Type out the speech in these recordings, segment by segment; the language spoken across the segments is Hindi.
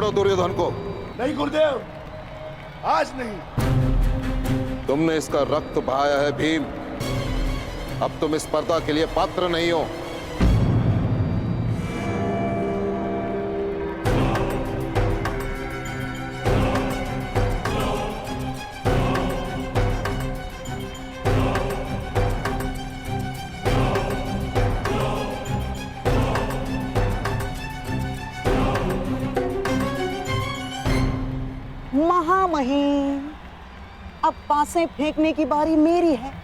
पकड़ो दुर्योधन को। नहीं गुरुदेव, आज नहीं। तुमने इसका रक्त बहाया है भीम, अब तुम इस स्पर्धा के लिए पात्र नहीं हो। महामहिम, अब पासें फेंकने की बारी मेरी है।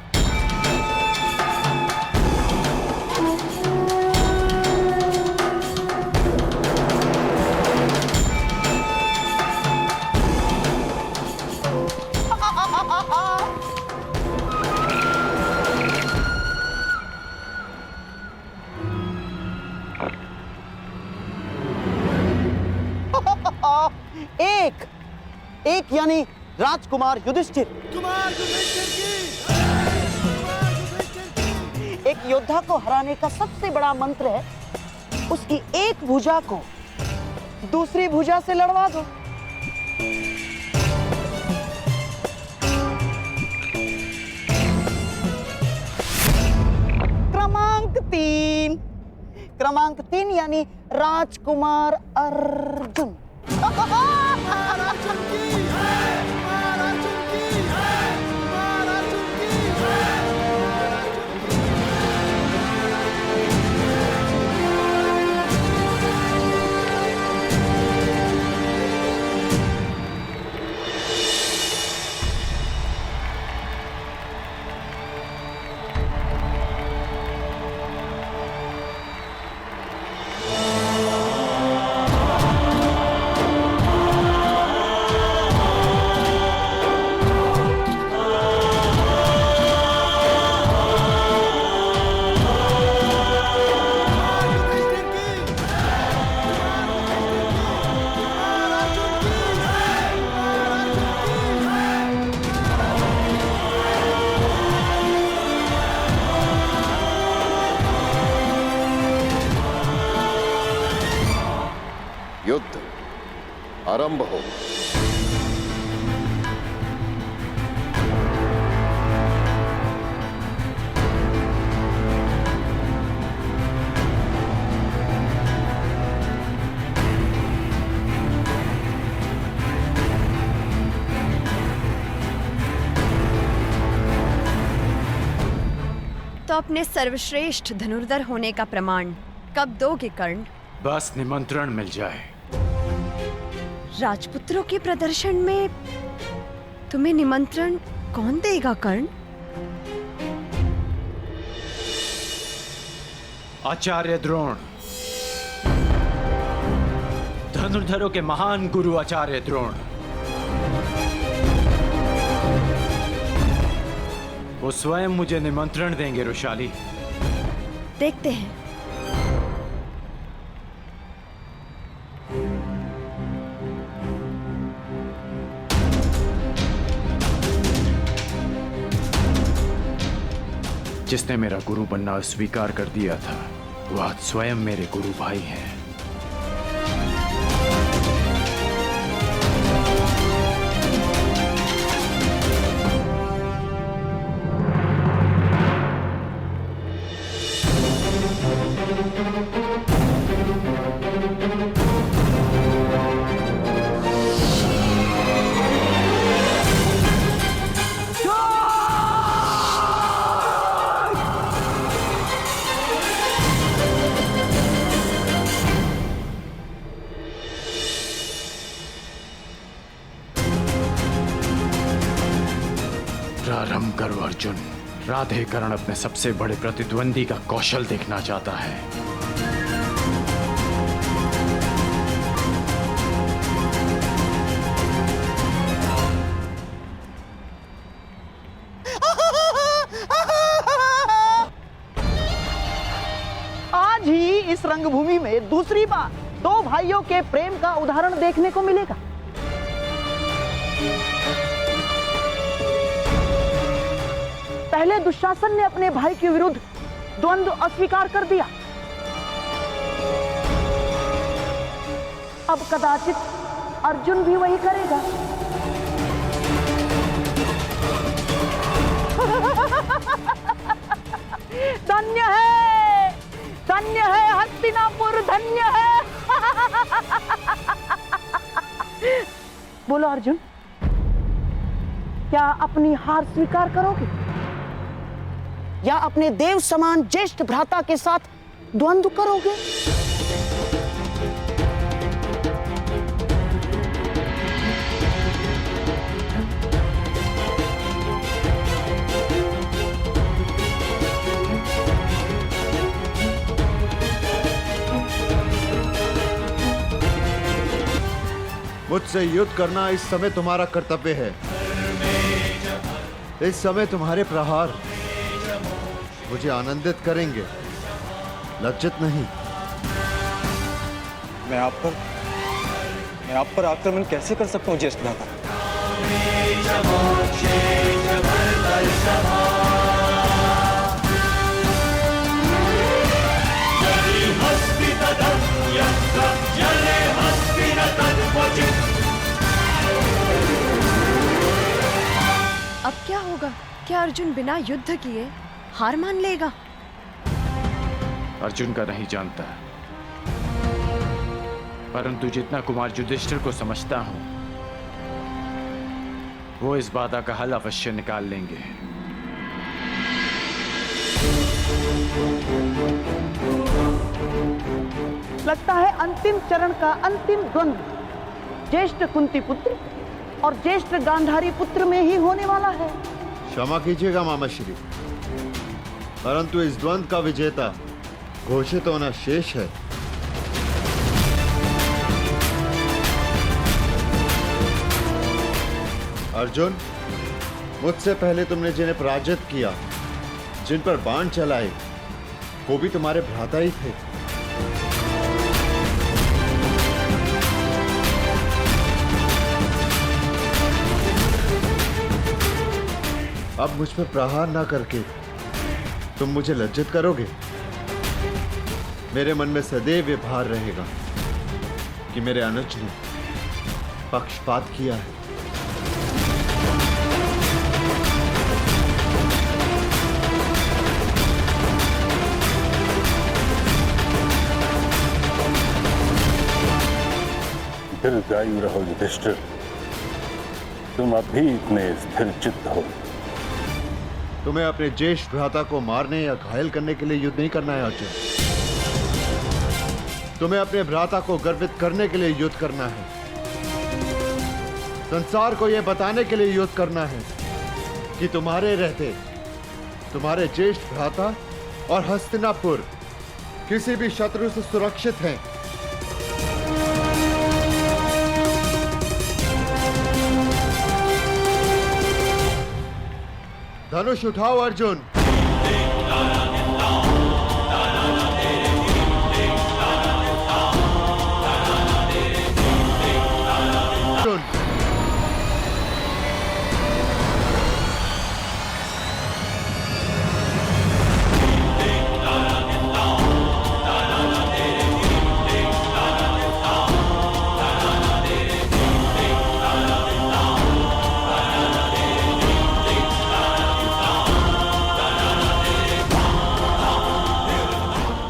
एक यानी राजकुमार युधिष्ठिर। एक योद्धा को हराने का सबसे बड़ा मंत्र है उसकी एक भुजा को दूसरी भुजा से लड़वा दो। क्रमांक तीन यानी राजकुमार अर्जुन। युद्ध आरंभ हो। तो अपने सर्वश्रेष्ठ धनुर्धर होने का प्रमाण कब दोगे कर्ण? बस निमंत्रण मिल जाए। राजपुत्रों के प्रदर्शन में तुम्हें निमंत्रण कौन देगा कर्ण? आचार्य द्रोण, धनुर्धरों के महान गुरु आचार्य द्रोण। वो स्वयं मुझे निमंत्रण देंगे रुशाली। देखते हैं। जिसने मेरा गुरु बनना स्वीकार कर दिया था वो आज स्वयं मेरे गुरु भाई हैं। प्रारंभ करो अर्जुन। राधे कर्ण अपने सबसे बड़े प्रतिद्वंदी का कौशल देखना चाहता है। आज ही इस रंगभूमि में दूसरी बार दो भाइयों के प्रेम का उदाहरण देखने को मिलेगा। पहले दुशासन ने अपने भाई के विरुद्ध द्वंद्व अस्वीकार कर दिया, अब कदाचित अर्जुन भी वही करेगा। धन्य है हस्तिनापुर, धन्य है। बोलो अर्जुन, क्या अपनी हार स्वीकार करोगे या अपने देव समान ज्येष्ठ भ्राता के साथ द्वंद्व करोगे? मुझसे युद्ध करना इस समय तुम्हारा कर्तव्य है। इस समय तुम्हारे प्रहार मुझे आनंदित करेंगे, लज्जित नहीं। मैं आप पर आक्रमण कैसे कर सकता हूँ ज्येष्ठ भ्राता? अब क्या होगा? क्या अर्जुन बिना युद्ध किए हार मान लेगा? अर्जुन का नहीं जानता, परंतु जितना कुमार युधिष्ठिर को समझता हूं, वो इस बाधा का हल अवश्य निकाल लेंगे। लगता है अंतिम चरण का अंतिम द्वंद्व ज्येष्ठ कुंती पुत्र और ज्येष्ठ गांधारी पुत्र में ही होने वाला है। क्षमा कीजिएगा मामाश्री, परंतु इस द्वंद्व का विजेता घोषित होना शेष है। अर्जुन, मुझसे पहले तुमने जिन्हें पराजित किया, जिन पर बाण चलाए, वो भी तुम्हारे भ्राता ही थे। अब मुझ पर प्रहार ना करके तुम मुझे लज्जित करोगे। मेरे मन में सदैव ये भार रहेगा कि मेरे अनुज ने पक्षपात किया है। दीर्घायु रहो युधिष्ठिर, तुम अभी इतने स्थिर चित्त हो। तुम्हें अपने ज्येष्ठ भ्राता को मारने या घायल करने के लिए युद्ध नहीं करना है अर्जुन। तुम्हें अपने भ्राता को गर्वित करने के लिए युद्ध करना है। संसार को यह बताने के लिए युद्ध करना है कि तुम्हारे रहते तुम्हारे ज्येष्ठ भ्राता और हस्तिनापुर किसी भी शत्रु से सुरक्षित हैं। धनुष उठाओ अर्जुन।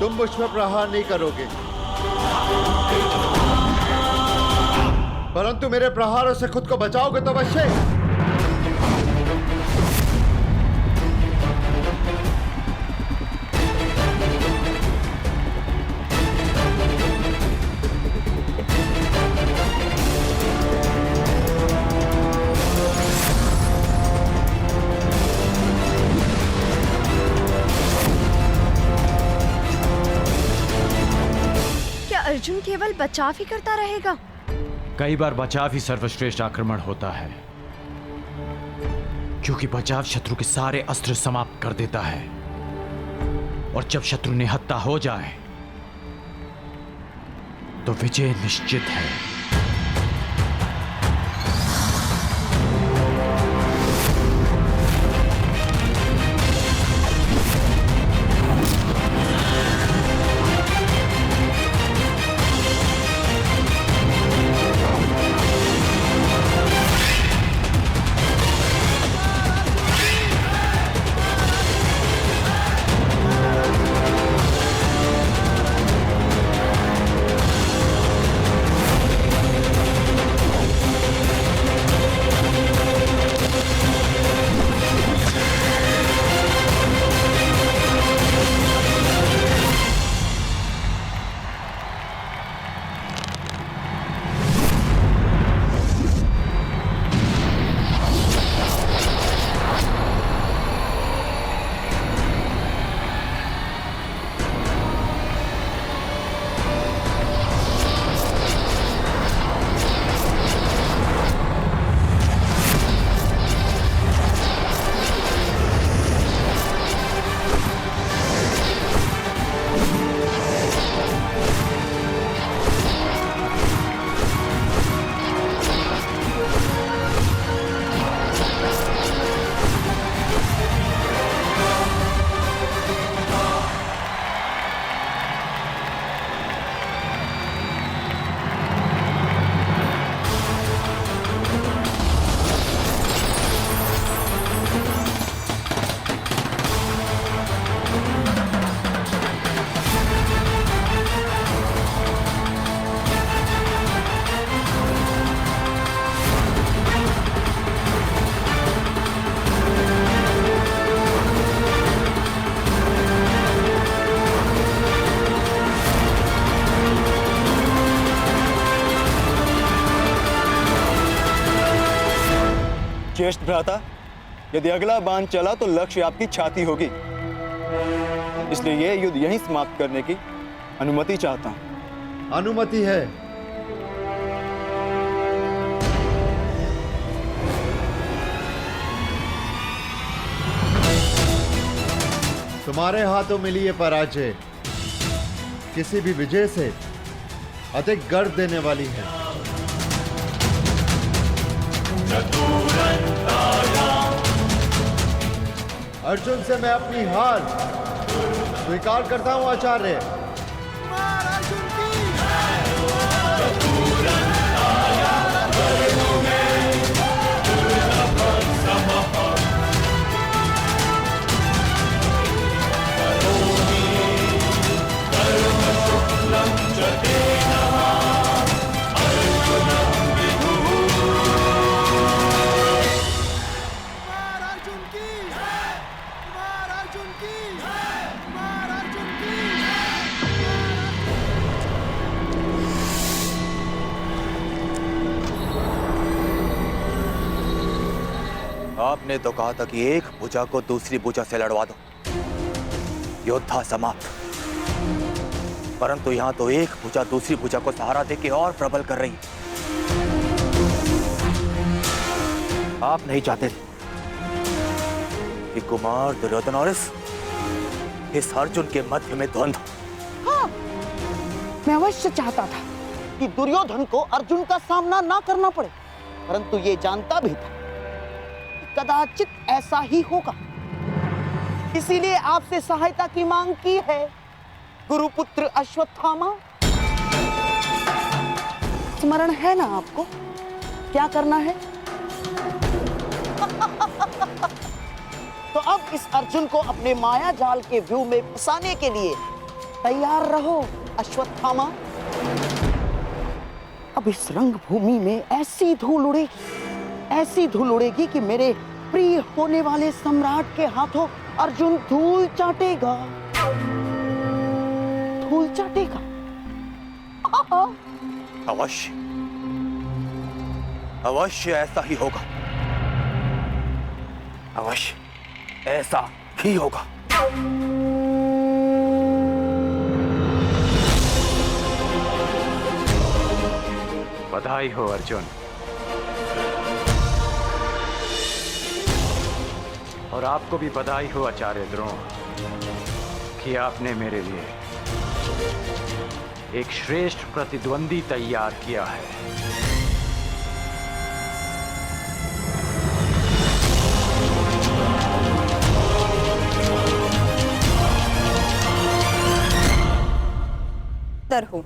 तुम मुझ पर प्रहार नहीं करोगे, परंतु मेरे प्रहारों से खुद को बचाओगे तो अवश्य। अर्जुन केवल बचाव ही करता रहेगा? कई बार बचाव ही सर्वश्रेष्ठ आक्रमण होता है, क्योंकि बचाव शत्रु के सारे अस्त्र समाप्त कर देता है, और जब शत्रु निहत्था हो जाए तो विजय निश्चित है। ज्येष्ठ भ्राता, यदि अगला बाण चला तो लक्ष्य आपकी छाती होगी, इसलिए ये युद्ध यहीं समाप्त करने की अनुमति चाहता हूं। अनुमति है। तुम्हारे हाथों मिली ये पराजय किसी भी विजय से अधिक गर्व देने वाली है। अर्जुन से मैं अपनी हार स्वीकार करता हूं आचार्य। आपने तो कहा था कि एक भुजा को दूसरी भुजा से लड़वा दो, योद्धा समाप्त। परंतु यहां तो एक भुजा दूसरी भुजा को सहारा देके और प्रबल कर रही है। आप नहीं चाहते कि कुमार दुर्योधन और इस अर्जुन के मध्य में द्वंद्व। हाँ, मैं अवश्य चाहता था कि दुर्योधन को अर्जुन का सामना ना करना पड़े, परंतु ये जानता भी था कि कदाचित ऐसा ही होगा। इसीलिए आपसे सहायता की मांग की है, गुरुपुत्र अश्वत्थामा। स्मरण है ना आपको क्या करना है? तो अब इस अर्जुन को अपने माया जाल के व्यू में फंसाने के लिए तैयार रहो अश्वत्थामा। अब इस रंगभूमि में ऐसी धूल उड़ेगी कि मेरे प्रिय होने वाले सम्राट के हाथों अर्जुन धूल चाटेगा। अवश्य ऐसा ही होगा। अवश्य ऐसा ही होगा। बधाई हो अर्जुन, और आपको भी बधाई हो आचार्य द्रोण कि आपने मेरे लिए एक श्रेष्ठ प्रतिद्वंदी तैयार किया है। हूँ।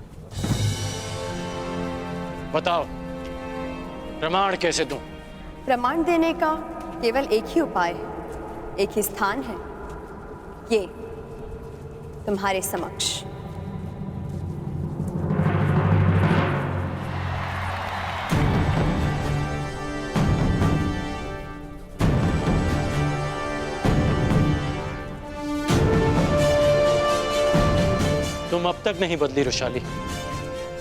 बताओ, प्रमाण कैसे दूं? प्रमाण देने का केवल एक ही उपाय है, एक ही स्थान है, ये तुम्हारे समक्ष। तुम अब तक नहीं बदली रुशाली,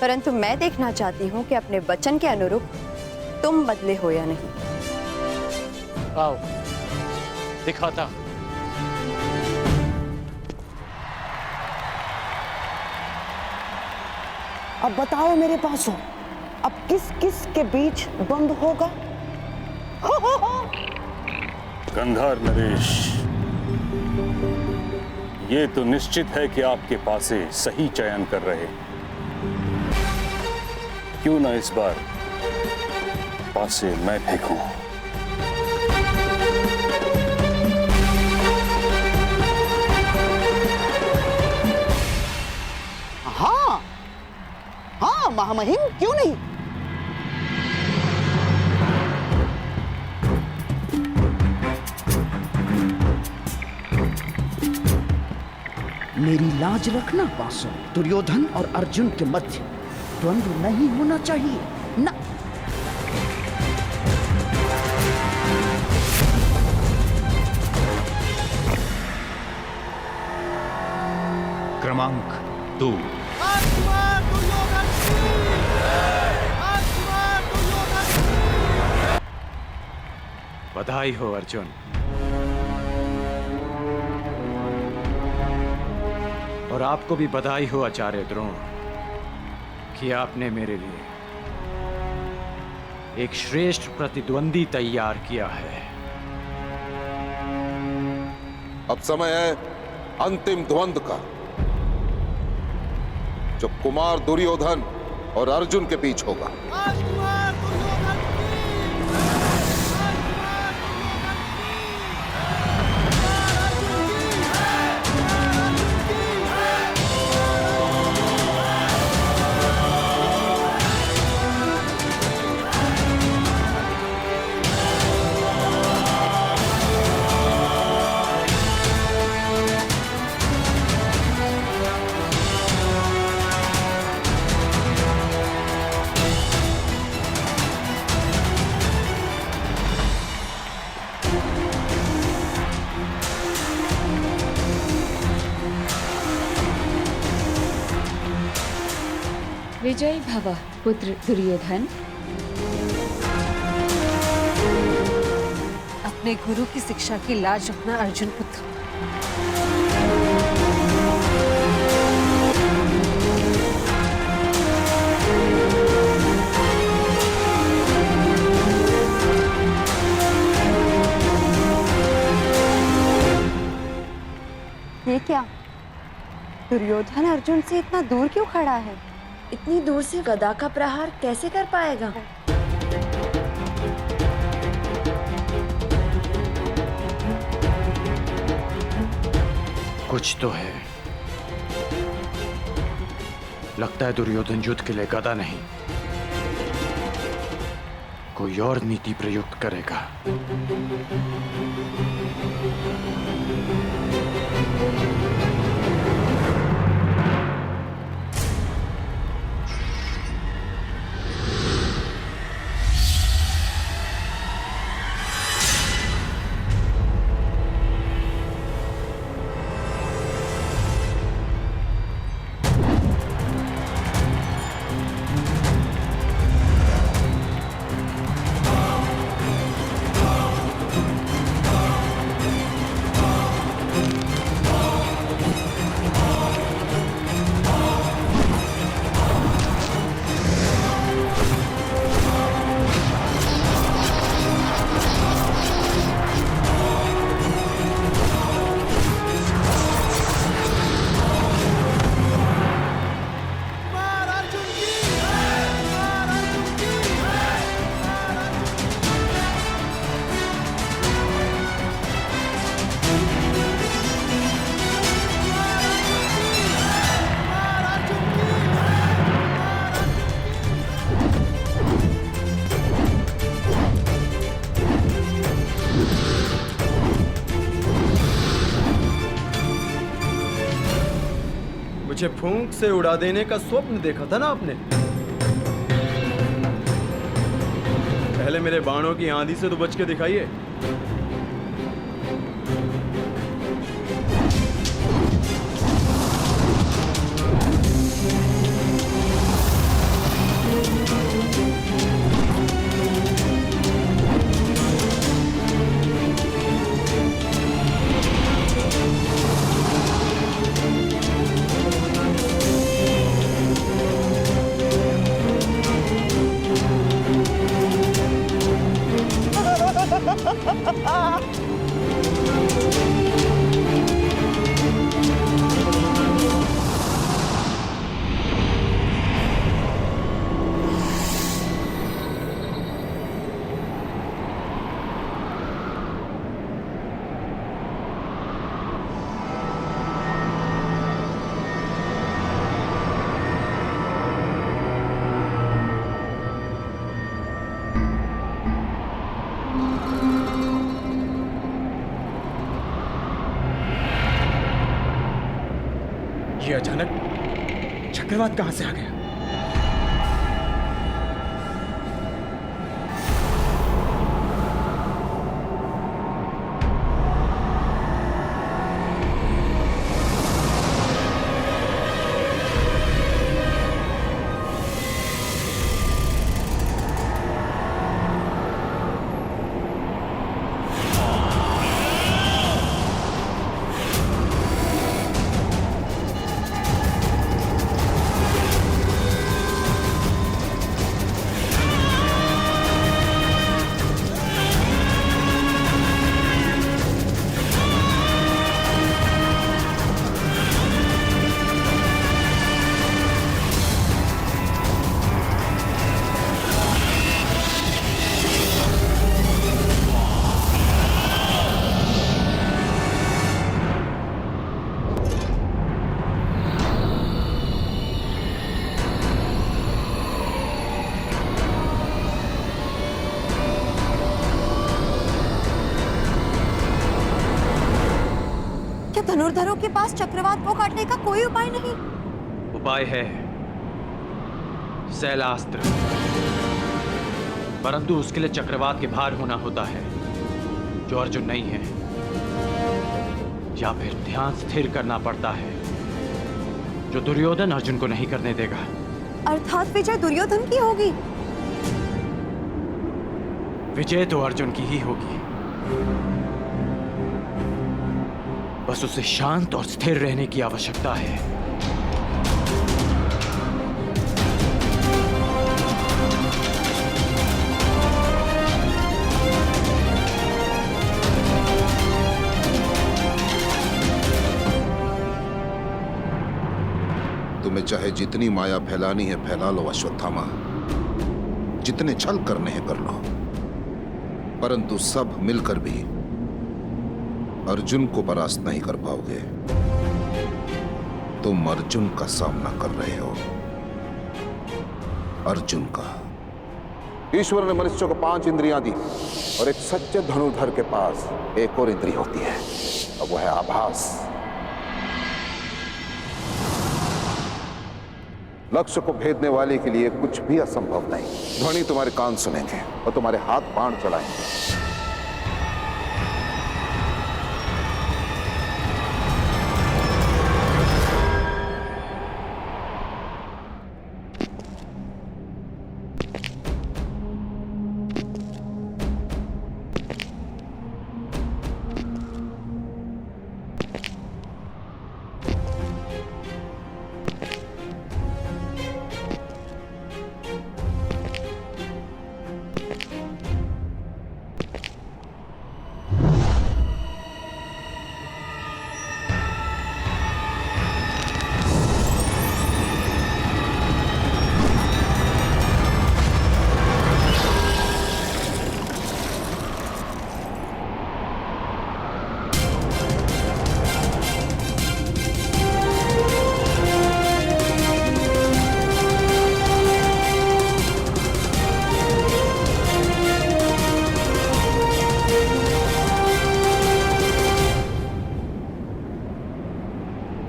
परंतु मैं देखना चाहती हूँ कि अपने वचन के अनुरूप तुम बदले हो या नहीं। आओ दिखाता। अब बताओ मेरे पास हो, अब किस किस के बीच द्वंद्व होगा? गंधार नरेश, ये तो निश्चित है कि आपके पासे सही चयन कर रहे। क्यों ना इस बार पासे मैं फेंकूं? हाँ हाँ महामहिम, क्यों नहीं। मेरी लाज रखना बासु, दुर्योधन और अर्जुन के मध्य द्वंद्व नहीं होना चाहिए ना। क्रमांक 2। बधाई हो अर्जुन। और आपको भी बधाई हो आचार्य द्रोण कि आपने मेरे लिए एक श्रेष्ठ प्रतिद्वंदी तैयार किया है। अब समय है अंतिम द्वंद का, जो कुमार दुर्योधन और अर्जुन के बीच होगा। विजय भव पुत्र दुर्योधन। अपने गुरु की शिक्षा की लाज रखना अर्जुन पुत्र। ये क्या? दुर्योधन अर्जुन से इतना दूर क्यों खड़ा है? इतनी दूर से गदा का प्रहार कैसे कर पाएगा? कुछ तो है। लगता है दुर्योधन युद्ध के लिए गदा नहीं, कोई और नीति प्रयुक्त करेगा। मुझे फूंक से उड़ा देने का स्वप्न देखा था ना आपने? पहले मेरे बाणों की आंधी से तो बच के दिखाइए। ये अचानक चक्रवात कहां से आ गया? धनुर्धरों के पास चक्रवात को काटने का कोई उपाय नहीं? उपाय है शैलास्त्र, परंतु उसके लिए चक्रवात के भार होना होता है जो अर्जुन नहीं है, या फिर ध्यान स्थिर करना पड़ता है जो दुर्योधन अर्जुन को नहीं करने देगा। अर्थात विजय दुर्योधन की होगी? विजय तो अर्जुन की ही होगी, बस उसे शांत और स्थिर रहने की आवश्यकता है। तुम्हें चाहे जितनी माया फैलानी है फैला लो अश्वत्थामा, जितने छल करने हैं कर लो, परंतु सब मिलकर भी अर्जुन को परास्त नहीं कर पाओगे। तुम अर्जुन का सामना कर रहे हो, अर्जुन का। ईश्वर ने मनुष्य को 5 इंद्रियां दी और एक सच्चे धनुर्धर के पास एक और इंद्रिय होती है, अब वो है आभास। लक्ष्य को भेदने वाले के लिए कुछ भी असंभव नहीं। ध्वनि तुम्हारे कान सुनेंगे और तुम्हारे हाथ बाण चलाएंगे।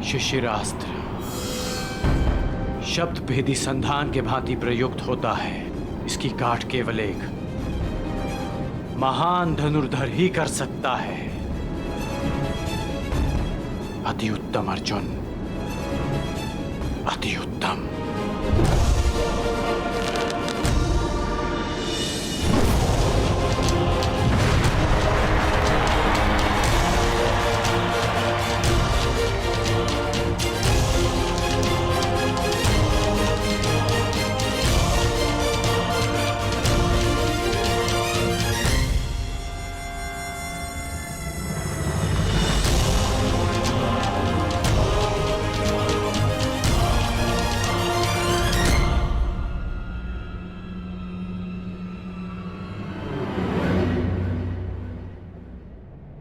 शिशिरास्त्र शब्द भेदी संधान के भांति प्रयुक्त होता है। इसकी काट केवल एक महान धनुर्धर ही कर सकता है। अति उत्तम अर्जुन, अति उत्तम।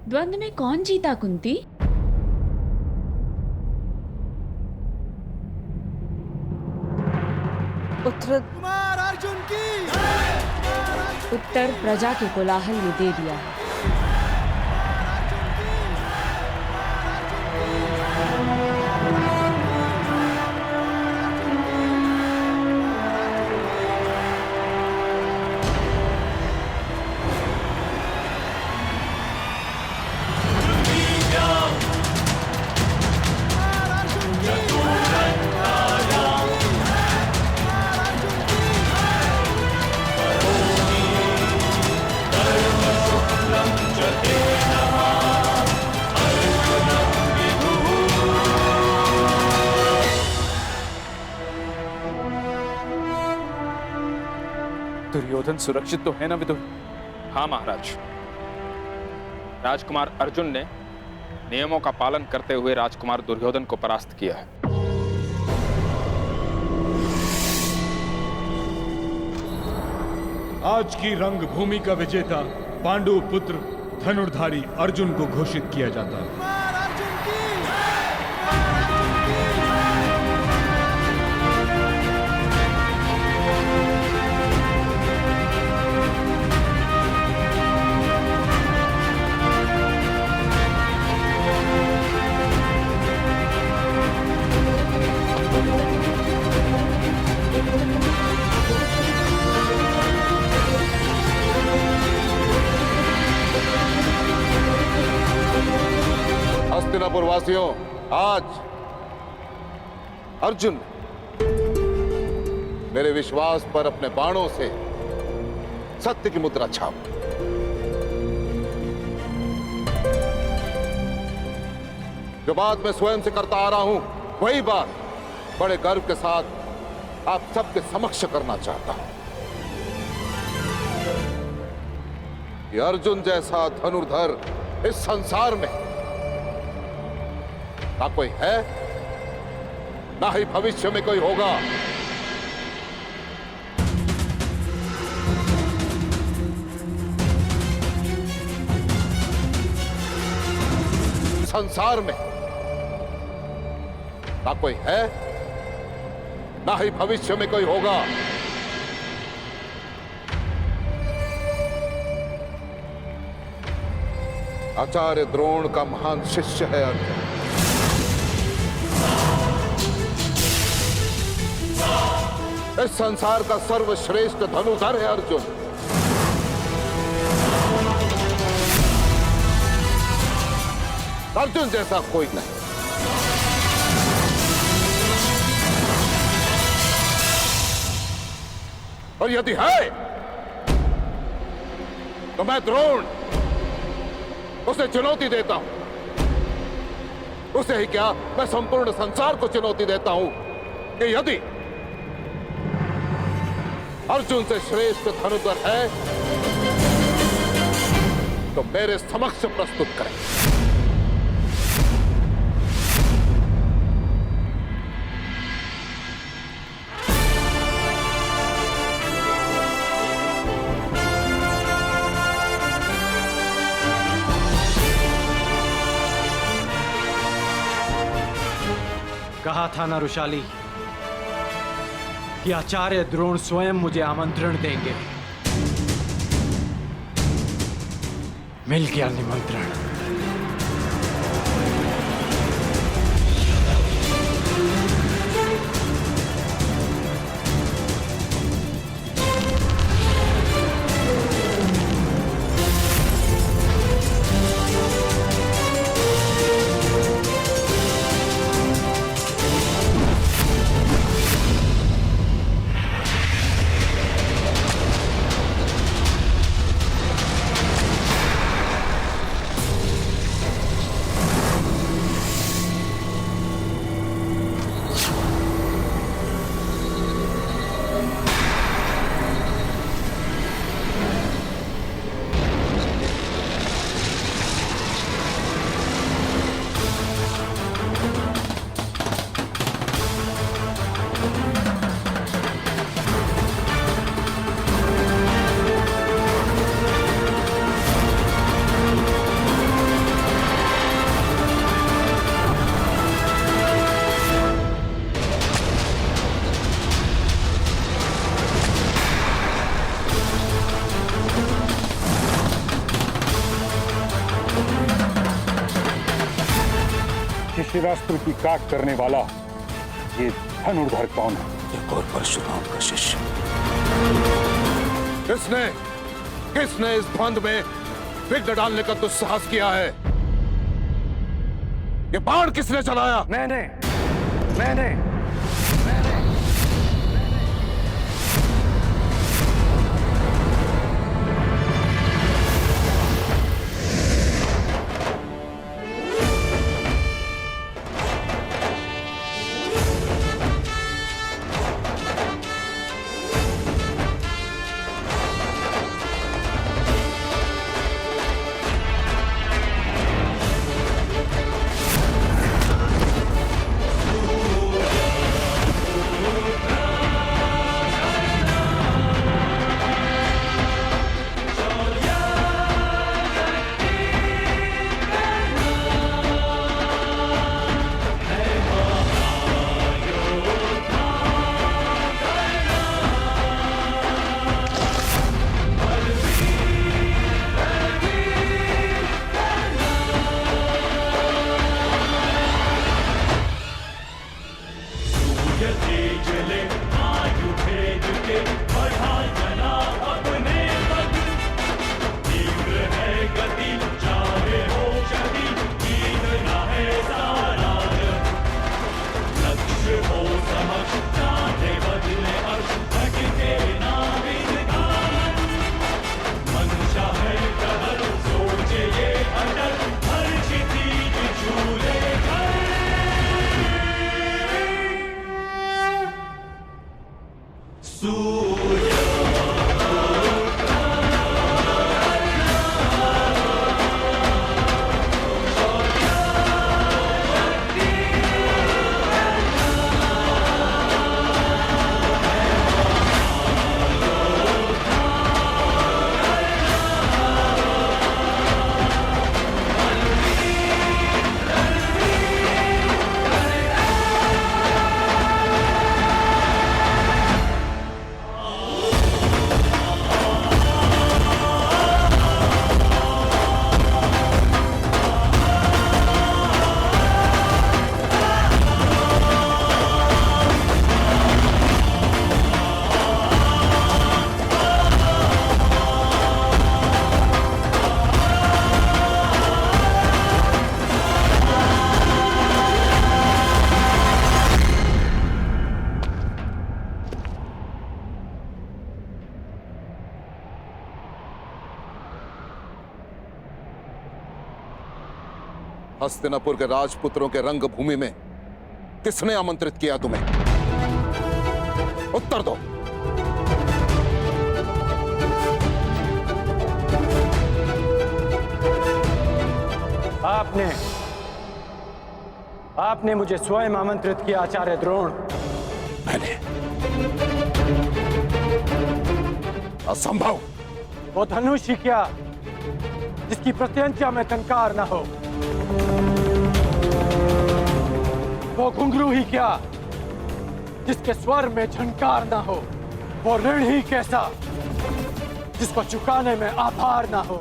द्वंद्व में कौन जीता कुंती? उत्तर प्रजा के कोलाहल ने दे दिया है। दुर्योधन सुरक्षित तो है ना विदुर? हाँ महाराज, राजकुमार अर्जुन ने नियमों का पालन करते हुए राजकुमार दुर्योधन को परास्त किया है। आज की रंगभूमि का विजेता पांडु पुत्र धनुर्धारी अर्जुन को घोषित किया जाता है। हस्तिनापुर वासियों, आज अर्जुन मेरे विश्वास पर अपने बाणों से सत्य की मुद्रा छाप। जो बात मैं स्वयं से करता आ रहा हूं, वही बात बड़े गर्व के साथ आप सबके समक्ष करना चाहता हूं कि अर्जुन जैसा धनुर्धर इस संसार में ना कोई है, ना ही भविष्य में कोई होगा। संसार में ना कोई है, ना ही भविष्य में कोई होगा। आचार्य द्रोण का महान शिष्य है अर्जुन। इस संसार का सर्वश्रेष्ठ धनुधर है अर्जुन। अर्जुन जैसा कोई नहीं। और यदि है तो मैं द्रोण उसे चुनौती देता हूं। उसे ही क्या, मैं संपूर्ण संसार को चुनौती देता हूं कि यदि अर्जुन से श्रेष्ठ धनुधर है तो मेरे समक्ष प्रस्तुत करें। कहा था ना रुशाली कि आचार्य द्रोण स्वयं मुझे आमंत्रण देंगे। मिल गया निमंत्रण। शिशिरास्त्र की काट करने वाला ये धनुर्धर कौन है? एक और परशुराम का शिष्य। किसने इस द्वंद में विघ्न डालने का दुस्साहस किया है? ये बाण किसने चलाया? मैंने। हस्तिनापुर के राजपुत्रों के रंगभूमि में किसने आमंत्रित किया तुम्हें? उत्तर दो। आपने मुझे स्वयं आमंत्रित किया आचार्य द्रोण। मैंने? असंभव। वो धनुष ही क्या जिसकी प्रत्यंचा में टंकार न हो, वो घुंघरू ही क्या जिसके स्वर में झंकार न हो, वो ऋण ही कैसा जिसको चुकाने में आभार न हो,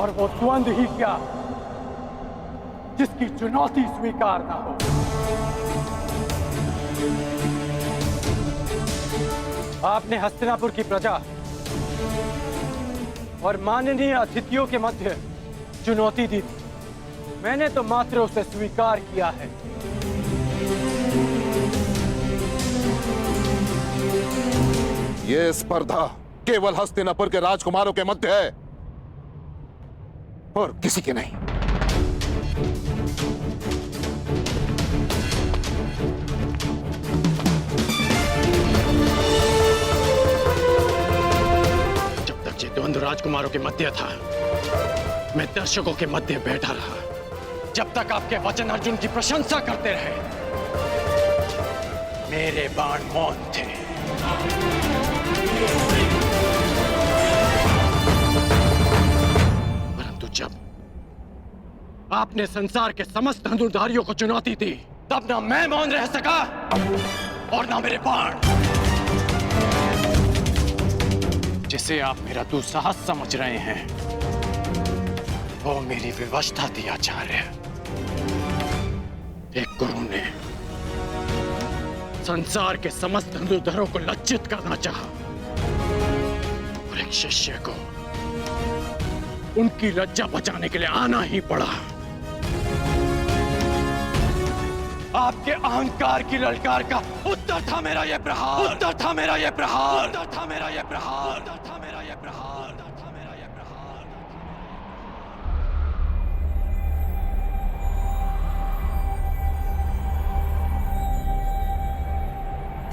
और वो द्वंद ही क्या जिसकी चुनौती स्वीकार न हो। आपने हस्तिनापुर की प्रजा और माननीय अतिथियों के मध्य चुनौती दी, मैंने तो मात्र उसे स्वीकार किया है। यह स्पर्धा केवल हस्तिनापुर के राजकुमारों के मध्य है और किसी के नहीं। जब तक ये द्वंद्व राजकुमारों के मध्य था, मैं दर्शकों के मध्य बैठा रहा। जब तक आपके वचन अर्जुन की प्रशंसा करते रहे, मेरे बाण मौन थे। परंतु जब आपने संसार के समस्त धनुर्धारियों को चुनौती दी, तब ना मैं मौन रह सका और ना मेरे बाण। जिसे आप मेरा दुस्साहस समझ रहे हैं, वो मेरी विवशता थी आचार्य। एक गुरु ने संसार के समस्त धनुर्धरों को लज्जित करना चाहा और एक शिष्य को उनकी लज्जा बचाने के लिए आना ही पड़ा। आपके अहंकार की ललकार का उत्तर था मेरा यह प्रहार, उत्तर था मेरा यह प्रहार, उत्तर था मेरा यह प्रहार, उत्तर था मेरा यह प्रहार, उत्तर था मेरा यह प्रहार।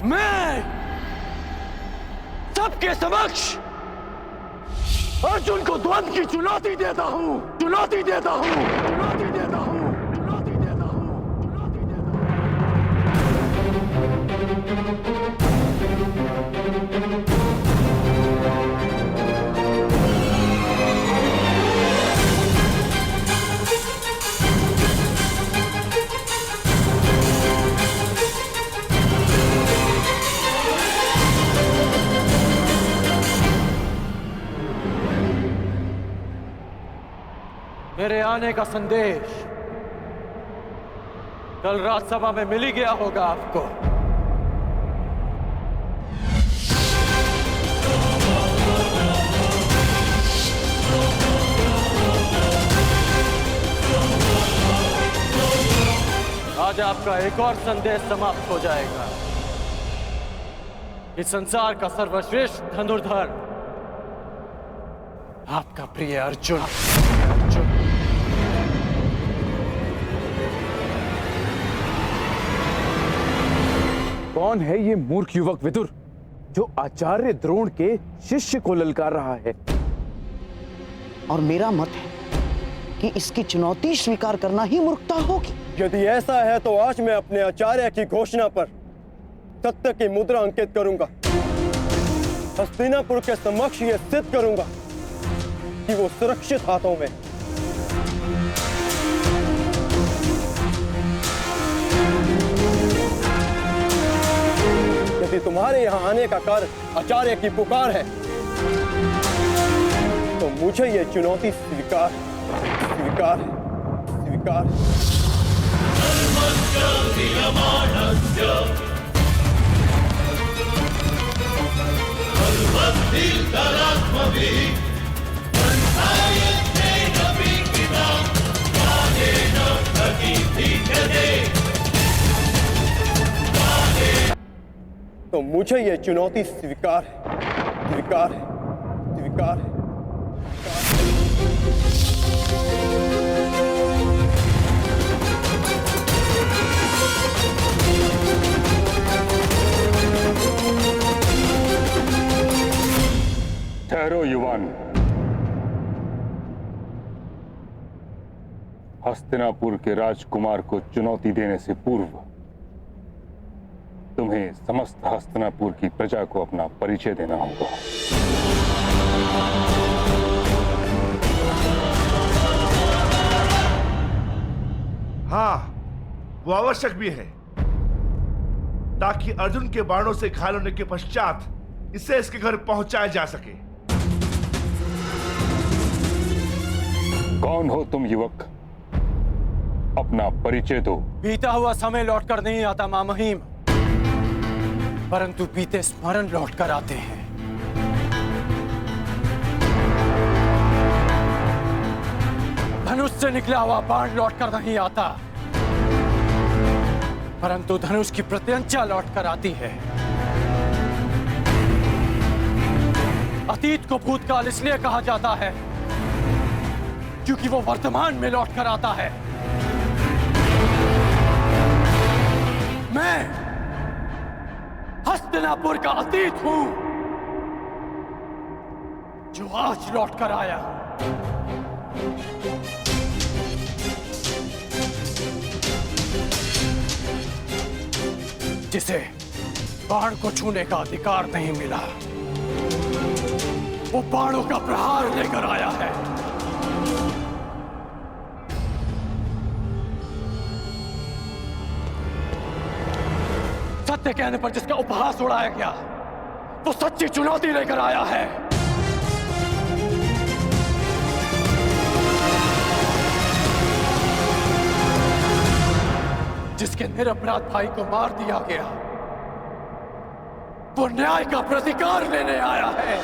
मैं सबके समक्ष अर्जुन को द्वंद्व की चुनौती देता हूं, चुनौती देता हूं, चुनौती देता हूं, चुनौती देता हूं, चुनौती देता मेरे आने का संदेश कल राजसभा में मिल ही गया होगा आपको। आज आपका एक और संदेश समाप्त हो जाएगा कि संसार का सर्वश्रेष्ठ धनुर्धर आपका प्रिय अर्जुन। कौन है ये मूर्ख युवक विदुर जो आचार्य द्रोण के शिष्य को ललकार रहा है? और मेरा मत है कि इसकी चुनौती स्वीकार करना ही मूर्खता होगी। यदि ऐसा है तो आज मैं अपने आचार्य की घोषणा पर सत्य की मुद्रा अंकित करूंगा। हस्तिनापुर के समक्ष यह सिद्ध करूंगा कि वो सुरक्षित हाथों में। यदि तुम्हारे यहां आने का कारण आचार्य की पुकार है, तो मुझे यह चुनौती स्वीकार स्वीकार स्वीकार। तो मुझे यह चुनौती स्वीकार स्वीकार स्वीकार। ठहरो युवान। हस्तिनापुर के राजकुमार को चुनौती देने से पूर्व तुम्हें समस्त हस्तिनापुर की प्रजा को अपना परिचय देना होगा। हाँ, वो आवश्यक भी है ताकि अर्जुन के बाणों से घायल होने के पश्चात इसे इसके घर पहुंचाया जा सके। कौन हो तुम युवक? अपना परिचय दो। बीता हुआ समय लौट कर नहीं आता मां महिम, परंतु बीते स्मरण लौट कर आते हैं। धनुष से निकला हुआ बाण लौट कर नहीं आता, परंतु धनुष की प्रत्यंचा लौट कर आती है। अतीत को भूतकाल इसलिए कहा जाता है क्योंकि वो वर्तमान में लौट कर आता है। मैं हस्तिनापुर का अतीत हूं जो आज लौट कर आया। जिसे बाण को छूने का अधिकार नहीं मिला, वो बाणों का प्रहार लेकर आया है। सत्य कहने पर जिसका उपहास उड़ाया गया, वो सच्ची चुनौती लेकर आया है। जिसके निरपराध भाई को मार दिया गया, वो न्याय का प्रतिकार लेने आया है।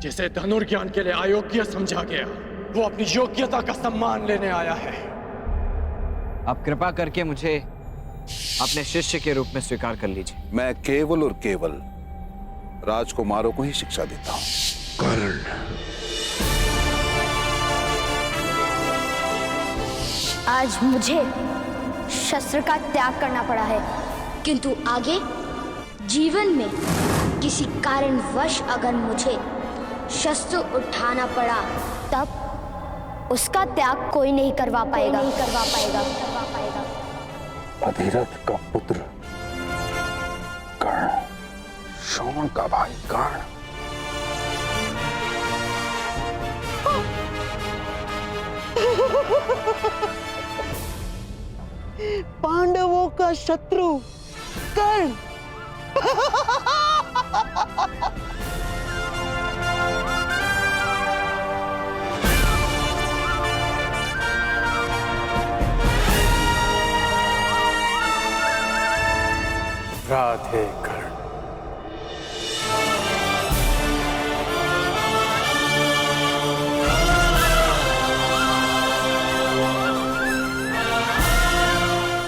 जिसे धनुर्ज्ञान के लिए अयोग्य समझा गया, वो अपनी योग्यता का सम्मान लेने आया है। आप कृपा करके मुझे अपने शिष्य के रूप में स्वीकार कर लीजिए। मैं केवल और केवल राजकुमारों को ही शिक्षा देता हूं। कर्ण, आज मुझे शस्त्र का त्याग करना पड़ा है, किंतु आगे जीवन में किसी कारणवश अगर मुझे शस्त्र उठाना पड़ा, तब उसका त्याग कोई नहीं करवा पाएगा। अधिरथ का पुत्र कर्ण, शोण का भाई कर्ण, पांडवों का शत्रु कर्ण। राधे कर्ण।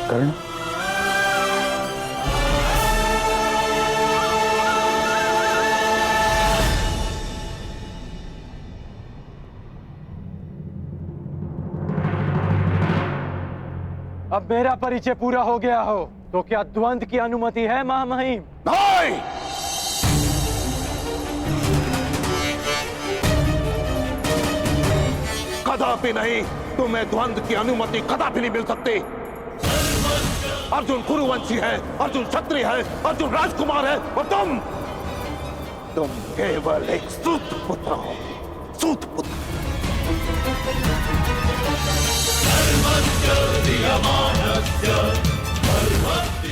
कर्ण, अब मेरा परिचय पूरा हो गया हो तो क्या द्वंद्व की अनुमति है महामहिम? नहीं! कदापि नहीं। तुम्हें द्वंद्व की अनुमति कदापि नहीं मिल सकती। अर्जुन कुरुवंशी है, अर्जुन क्षत्रिय है, अर्जुन राजकुमार है, और तुम केवल एक सूत पुत्र हो। सूत पुत्र।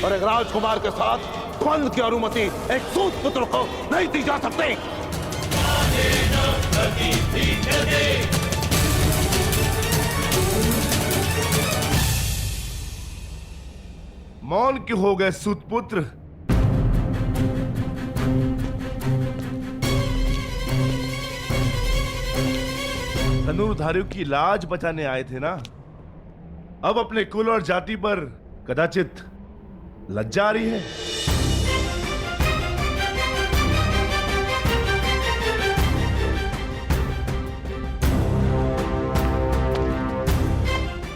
और एक राजकुमार के साथ द्वंद्व की अनुमति एक सूत पुत्र को नहीं दी जा सकती। मौन क्यों हो गए सूत पुत्र? धनुर्धारियों की लाज बचाने आए थे ना, अब अपने कुल और जाति पर कदाचित लज्जा आ रही है।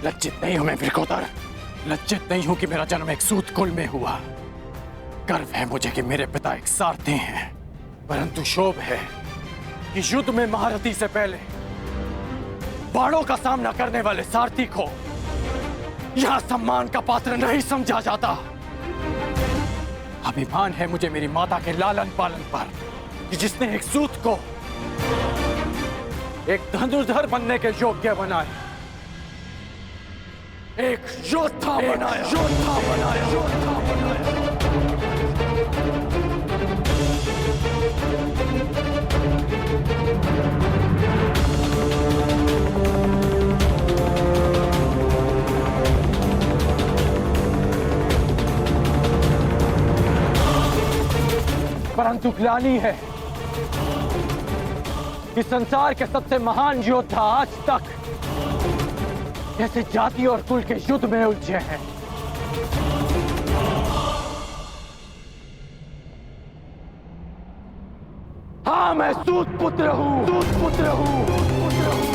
लज्जित नहीं हूं मैं वृकोदर, लज्जित नहीं हूं कि मेरा जन्म एक सूत कुल में हुआ। गर्व है मुझे कि मेरे पिता एक सारथी हैं, परंतु शोभ है कि युद्ध में महारथी से पहले बाणों का सामना करने वाले सारथी को यहां सम्मान का पात्र नहीं समझा जाता। अभिमान है मुझे मेरी माता के लालन पालन पर कि जिसने एक सूत को एक धनुर्धर बनने के योग्य बनाया, एक योद्धा बनाया, योद्धा बनाया, योद्धा बनाया। परंतु ग्लानि है कि संसार के सबसे महान योद्धा आज तक जैसे जाति और कुल के युद्ध में उलझे हैं। हाँ, मैं सूत पुत्र हूं, सूत पुत्र हूं, सूत पुत्र हूं।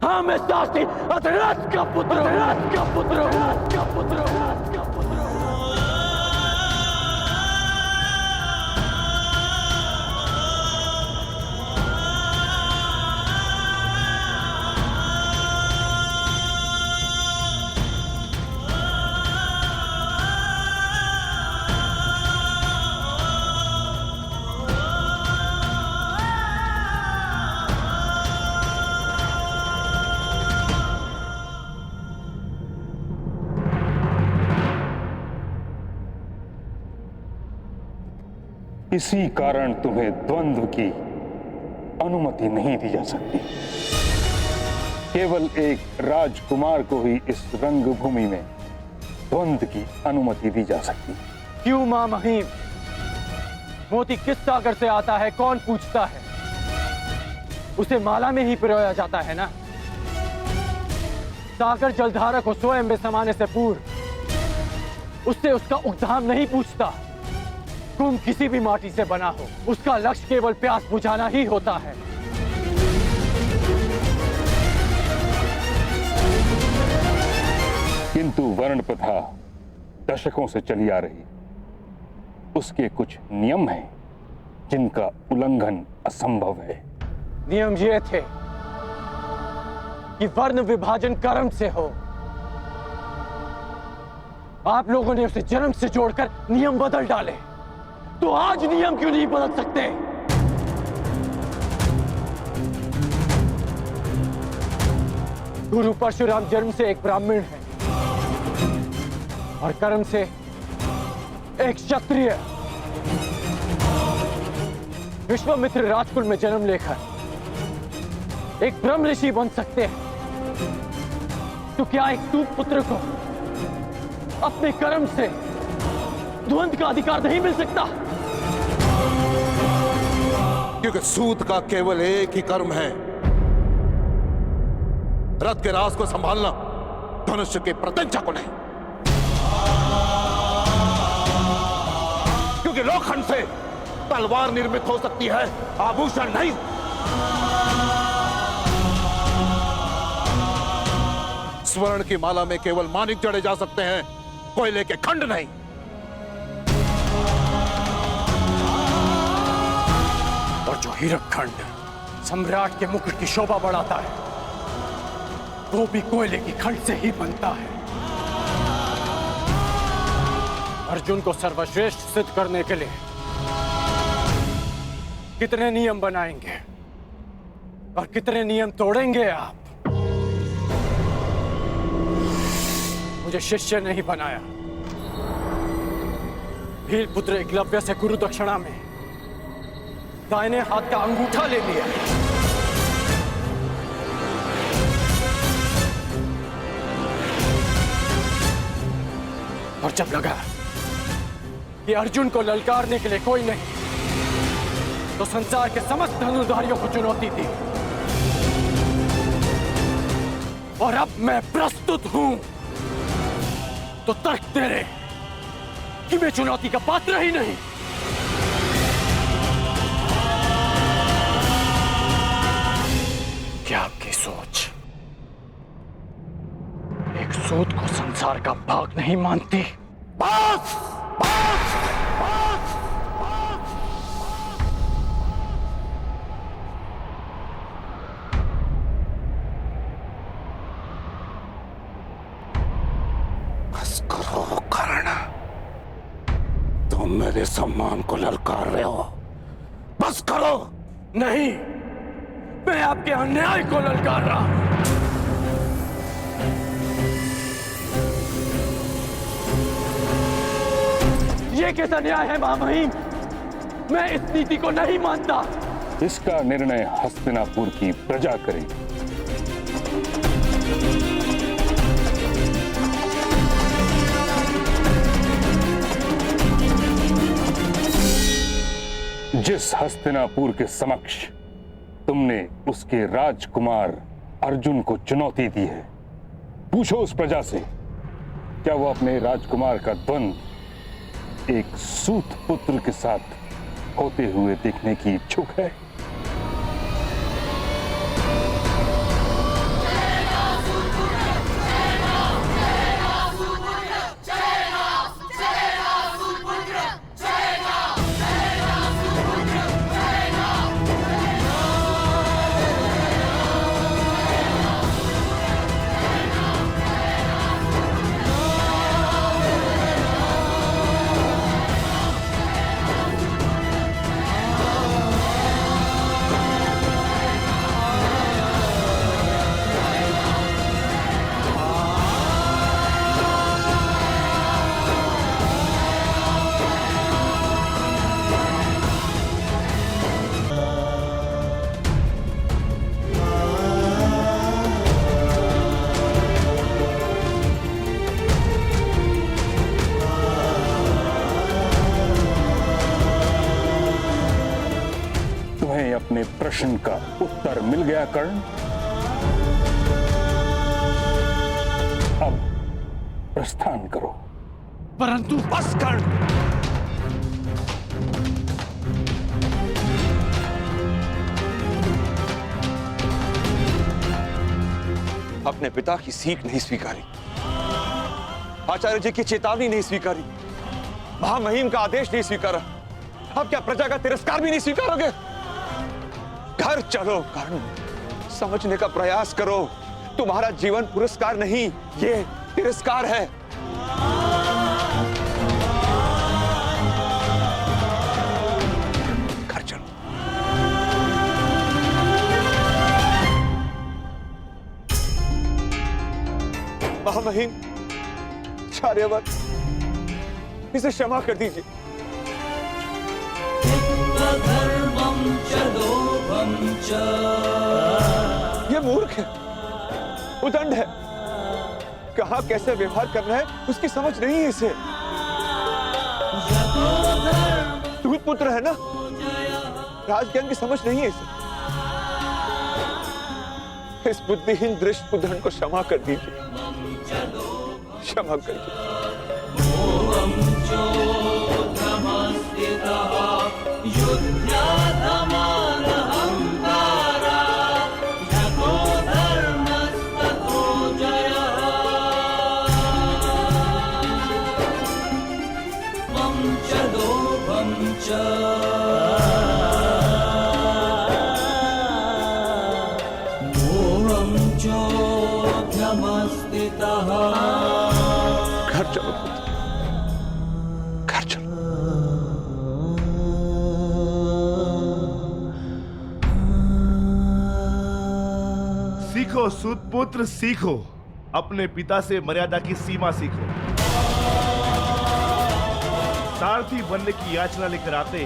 हाँ, मैं सारथी अधरथ का पुत्र हूं, अधरथ का पुत्र हूं, का पुत्र हूं, का पुत्र हूं। इसी कारण तुम्हें द्वंद्व की अनुमति नहीं दी जा सकती। केवल एक राजकुमार को ही इस रंगभूमि में द्वंद्व की अनुमति दी जा सकती। क्यों मां महिम? मोती किस सागर से आता है कौन पूछता है? उसे माला में ही पिरोया जाता है ना। सागर जलधारा को स्वयं में समाने से पूर्व उससे उसका उद्धाम नहीं पूछता। कुंभ किसी भी माटी से बना हो, उसका लक्ष्य केवल प्यास बुझाना ही होता है। किंतु वर्ण प्रथा दशकों से चली आ रही, उसके कुछ नियम हैं जिनका उल्लंघन असंभव है। नियम ये थे कि वर्ण विभाजन कर्म से हो। आप लोगों ने उसे जन्म से जोड़कर नियम बदल डाले, तो आज नियम क्यों नहीं बदल सकते? गुरु परशुराम जन्म से एक ब्राह्मण है और कर्म से एक क्षत्रिय। विश्वामित्र राजकुल में जन्म लेकर एक ब्रह्म ऋषि बन सकते हैं, तो क्या एक सूत पुत्र को अपने कर्म से द्वंद्व का अधिकार नहीं मिल सकता? क्योंकि सूत का केवल एक ही कर्म है, रथ के राज को संभालना, धनुष के प्रत्यंचा को नहीं। क्योंकि लोखंड से तलवार निर्मित हो सकती है, आभूषण नहीं। स्वर्ण की माला में केवल मानिक जड़े जा सकते हैं, कोयले के खंड नहीं। और जो हीरक खंड सम्राट के मुकुट की शोभा बढ़ाता है, वो भी कोयले की खंड से ही बनता है। अर्जुन को सर्वश्रेष्ठ सिद्ध करने के लिए कितने नियम बनाएंगे और कितने नियम तोड़ेंगे आप? मुझे शिष्य नहीं बनाया, भील पुत्र एकलव्य से गुरु दक्षिणा में दाहिने हाथ का अंगूठा ले लिया। और जब लगा कि अर्जुन को ललकारने के लिए कोई नहीं, तो संसार के समस्त धनुर्धारियों को चुनौती दी। और अब मैं प्रस्तुत हूं, तो तर्क तेरे कि मैं चुनौती का पात्र ही नहीं। क्या आपकी सोच एक सूत को संसार का भाग नहीं मानती? बस! बस! बस! बस करो कर्ण, तुम मेरे सम्मान को ललकार रहे हो। बस करो। नहीं, मैं आपके अन्याय को ललकार रहा हूं। ये कैसा न्याय है महामहिम? मैं इस नीति को नहीं मानता। इसका निर्णय हस्तिनापुर की प्रजा करेगी। जिस हस्तिनापुर के समक्ष तुमने उसके राजकुमार अर्जुन को चुनौती दी है, पूछो उस प्रजा से, क्या वो अपने राजकुमार का द्वंद्व एक सूत पुत्र के साथ होते हुए देखने की इच्छुक है? अपने प्रश्न का उत्तर मिल गया कर्ण? अब प्रस्थान करो। परंतु बस कर्ण, अपने पिता की सीख नहीं स्वीकारी, आचार्य जी की चेतावनी नहीं स्वीकारी, महामहिम का आदेश नहीं स्वीकारा, अब क्या प्रजा का तिरस्कार भी नहीं स्वीकारोगे? घर चलो कर्ण, समझने का प्रयास करो। तुम्हारा जीवन पुरस्कार नहीं, ये तिरस्कार है। घर चलो। महामहिम, आचार्यवत, इसे क्षमा कर दीजिए। ये मूर्ख है, उदंड है, कहां कैसे व्यवहार करना है उसकी समझ नहीं है इसे। दूत पुत्र है ना, राजज्ञान की समझ नहीं है इसे। इस बुद्धिहीन दृष्ट उदंड को क्षमा कर दीजिए, क्षमा कर दीजिए। घर चलो, घर चलो। सीखो सूतपुत्र, सीखो, अपने पिता से मर्यादा की सीमा सीखो। सारथी बनने की याचना लेकर आते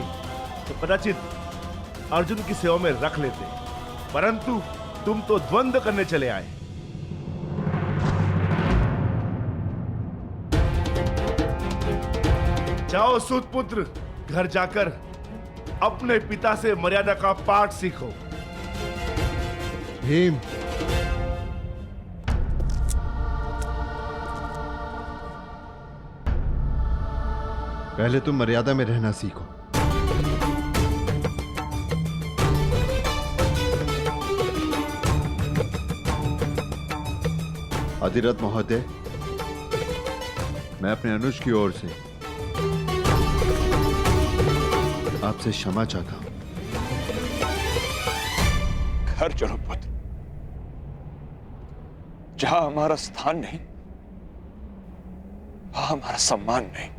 तो कदाचित अर्जुन की सेवा में रख लेते, परंतु तुम तो द्वंद्व करने चले आए। जाओ सूत पुत्र, घर जाकर अपने पिता से मर्यादा का पाठ सीखो। भीम, पहले तुम मर्यादा में रहना सीखो। अधिरथ महोदय, मैं अपने अनुज की ओर से आपसे क्षमा चाहता हूं। घर चलो पुत्र, जहां हमारा स्थान नहीं वहां हमारा सम्मान नहीं।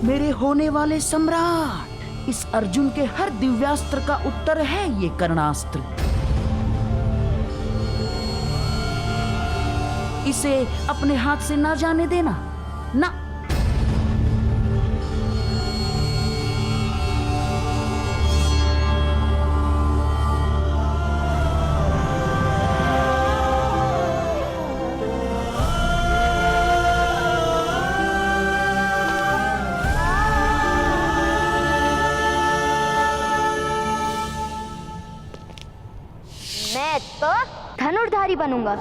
मेरे होने वाले सम्राट, इस अर्जुन के हर दिव्यास्त्र का उत्तर है ये कर्णास्त्र। इसे अपने हाथ से ना जाने देना, ना। मैं तो धनुर्धारी बनूंगा।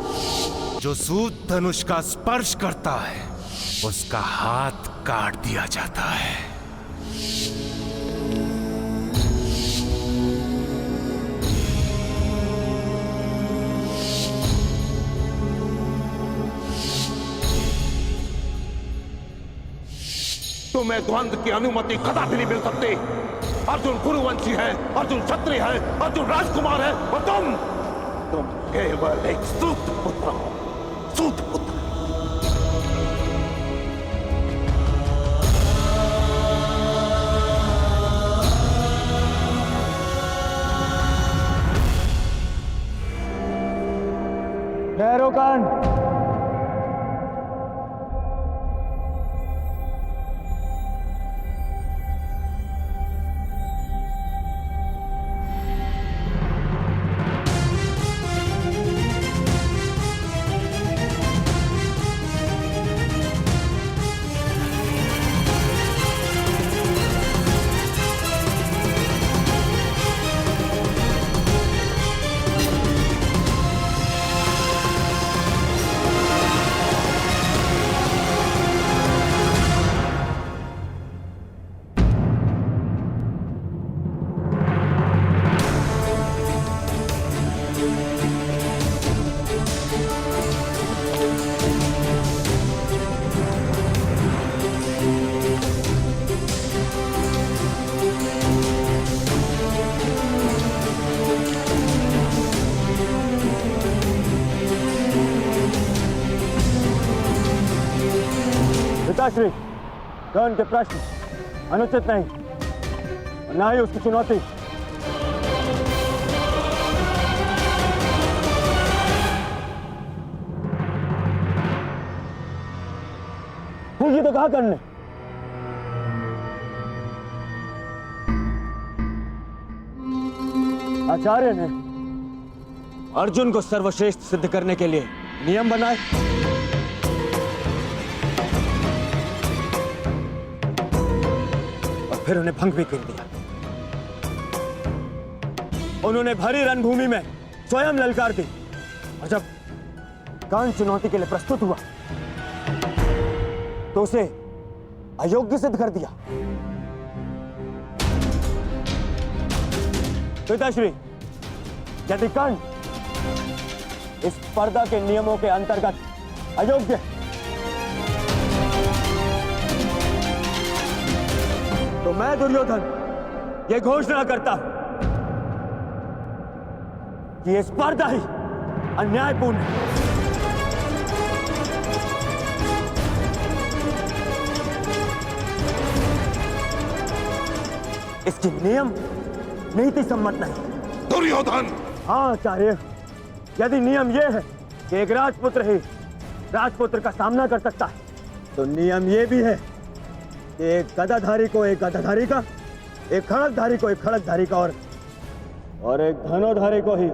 जो सूत धनुष का स्पर्श करता है उसका हाथ काट दिया जाता है। तुम्हें द्वंद्व की अनुमति कदापि नहीं मिल सकती। अर्जुन कुरुवंशी है, अर्जुन क्षत्रिय है, अर्जुन राजकुमार है, और तुम केवल एक सूत पुत्र हो। सूत पुत्र। भैरवकांड। पिताश्री, कर्ण के प्रश्न अनुचित नहीं और ना ही उसकी चुनौती। पूछी तो कहा कर्ण ने। आचार्य ने अर्जुन को सर्वश्रेष्ठ सिद्ध करने के लिए नियम बनाए। फिर उन्हें भंग भी कर दिया। उन्होंने भरी रणभूमि में स्वयं ललकार दी, और जब कर्ण चुनौती के लिए प्रस्तुत हुआ तो उसे अयोग्य सिद्ध कर दिया। पिताश्री, यदि कर्ण इस स्पर्धा के नियमों के अंतर्गत अयोग्य तो मैं दुर्योधन ये घोषणा करता हूं कि ये स्पर्धा ही अन्यायपूर्ण है। इसकी नियम नीति सम्मत नहीं। दुर्योधन! हाँ आचार्य, यदि नियम ये है कि एक राजपुत्र ही राजपुत्र का सामना कर सकता है, तो नियम ये भी है कि एक गदाधारी को एक गदाधारी का, एक खड़गधारी को एक खड़गधारी का और एक धनुर्धारी को ही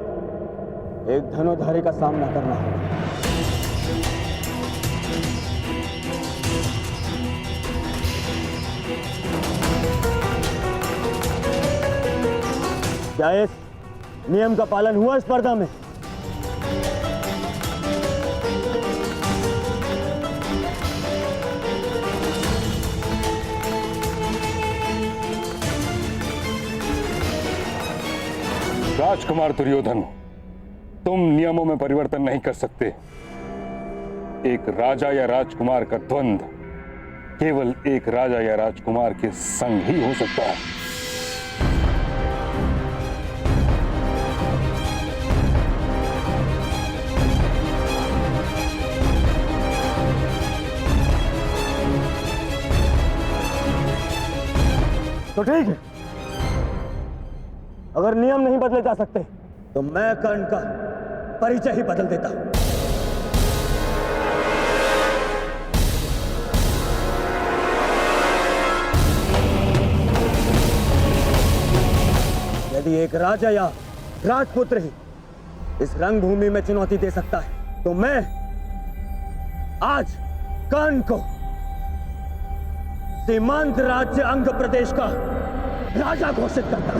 एक धनुर्धारी का सामना करना होगा। क्या इस नियम का पालन हुआ स्पर्धा में? राजकुमार दुर्योधन, तुम नियमों में परिवर्तन नहीं कर सकते। एक राजा या राजकुमार का द्वंद्व केवल एक राजा या राजकुमार के संग ही हो सकता है। तो ठीक है, अगर नियम नहीं बदले जा सकते तो मैं कर्ण का परिचय ही बदल देता हूं। यदि एक राजा या राजपुत्र ही इस रंगभूमि में चुनौती दे सकता है, तो मैं आज कर्ण को सीमांत राज्य अंग प्रदेश का राजा घोषित करता।